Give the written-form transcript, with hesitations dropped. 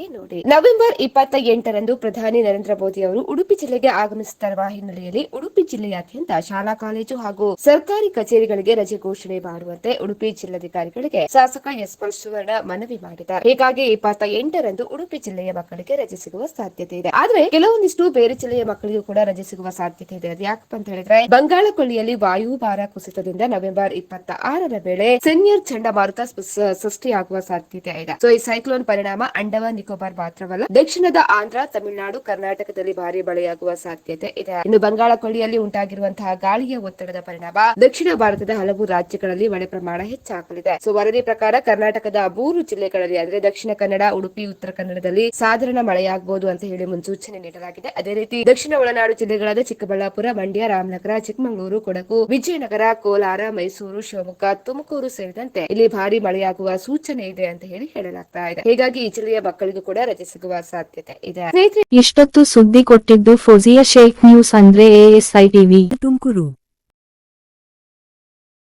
ಬಗ್ಗೆ ನೋಡಿ. ನವೆಂಬರ್ 28ರಂದು ಪ್ರಧಾನಿ ನರೇಂದ್ರ ಮೋದಿ ಅವರು ಉಡುಪಿ ಜಿಲ್ಲೆಗೆ ಆಗಮಿಸುತ್ತಿರುವ ಹಿನ್ನೆಲೆಯಲ್ಲಿ ಉಡುಪಿ ಜಿಲ್ಲೆಯಾದ್ಯಂತ ಶಾಲಾ ಕಾಲೇಜು ಹಾಗೂ ಸರ್ಕಾರಿ ಕಚೇರಿಗಳಿಗೆ ರಜೆ ಘೋಷಣೆ ಮಾಡುವಂತೆ ಉಡುಪಿ ಜಿಲ್ಲಾಧಿಕಾರಿಗಳಿಗೆ ಶಾಸಕ ಎಸ್ ಸುವರ್ಣ ಮನವಿ ಮಾಡಿದ್ದಾರೆ. ಹೀಗಾಗಿ 28ರಂದು ಉಡುಪಿ ಜಿಲ್ಲೆಯ ಮಕ್ಕಳಿಗೆ ರಜೆ ಸಿಗುವ ಸಾಧ್ಯತೆ ಇದೆ. ಆದ್ರೆ ಕೆಲವೊಂದಿಷ್ಟು ಬೇರೆ ಜಿಲ್ಲೆಯ ಮಕ್ಕಳಿಗೂ ಕೂಡ ರಜೆ ಸಿಗುವ ಸಾಧ್ಯತೆ ಇದೆ. ಅದು ಯಾಕಪ್ಪ ಅಂತ ಹೇಳಿದ್ರೆ ಬಂಗಾಳ ಕೊಲ್ಲಿಯಲ್ಲಿ ವಾಯುಭಾರ ಕುಸಿತದಿಂದ ನವೆಂಬರ್ 26ರ ವೇಳೆ ಸೆನ್ಯರ್ ಚಂಡಮಾರುತ ಸೃಷ್ಟಿಯಾಗುವ ಸಾಧ್ಯತೆ ಇದೆ. ಸೊ ಈ ಸೈಕ್ಲೋನ್ ಪರಿಣಾಮ ಅಂಡಮಾನ್ ನಿಕೋಬಾರ್ ಮಾತ್ರವಲ್ಲ, ದಕ್ಷಿಣದ ಆಂಧ್ರ, ತಮಿಳುನಾಡು, ಕರ್ನಾಟಕದಲ್ಲಿ ಭಾರಿ ಮಳೆಯಾಗುವ ಸಾಧ್ಯತೆ ಇದೆ. ಇನ್ನು ಬಂಗಾಳ ಕೊಲ್ಲಿಯಲ್ಲಿ ಉಂಟಾಗಿರುವಂತಹ ಗಾಳಿಯ ಒತ್ತಡದ ಪರಿಣಾಮ ದಕ್ಷಿಣ ಭಾರತದ ಹಲವು ರಾಜ್ಯಗಳಲ್ಲಿ ಮಳೆ ಪ್ರಮಾಣ ಹೆಚ್ಚಾಗಲಿದೆ. ಸೊ ವರದಿ ಪ್ರಕಾರ ಕರ್ನಾಟಕದ 3 ಜಿಲ್ಲೆಗಳಲ್ಲಿ ಅಂದ್ರೆ ದಕ್ಷಿಣ ಕನ್ನಡ, ಉಡುಪಿ, ಉತ್ತರ ಕನ್ನಡದಲ್ಲಿ ಸಾಧಾರಣ ಮಳೆಯಾಗಬಹುದು ಅಂತ ಹೇಳಿ ಮುನ್ಸೂಚನೆ ನೀಡಲಾಗಿದೆ. ಅದೇ ರೀತಿ ದಕ್ಷಿಣ ಒಳನಾಡು ಜಿಲ್ಲೆಗಳಾದ ಚಿಕ್ಕಬಳ್ಳಾಪುರ, ಮಂಡ್ಯ, ರಾಮನಗರ, ಚಿಕ್ಕಮಗಳೂರು, ಕೊಡಗು, ವಿಜಯನಗರ, ಕೋಲಾರ, ಮೈಸೂರು, ಶಿವಮೊಗ್ಗ, ತುಮಕೂರು ಸೇರಿದಂತೆ ಇಲ್ಲಿ ಭಾರಿ ಮಳೆಯಾಗುವ ಸೂಚನೆ ಇದೆ ಅಂತ ಹೇಳಲಾಗ್ತಾ ಇದೆ. ಹೀಗಾಗಿ ಈ ಜಿಲ್ಲೆಯ ಮಕ್ಕಳಿಗೂ ಕೂಡ ರಜೆ ಸಿಗುವ ಸಾಧ್ಯತೆ ಇದೆ. ಇಷ್ಟೊತ್ತು ಸುದ್ದಿ ಕೊಟ್ಟಿದ್ದು ಫೋಜಿಯಾ ಶೇಖ್ ನ್ಯೂಸ್ ಅಂದ್ರೆ ASI TV ತುಮಕೂರು.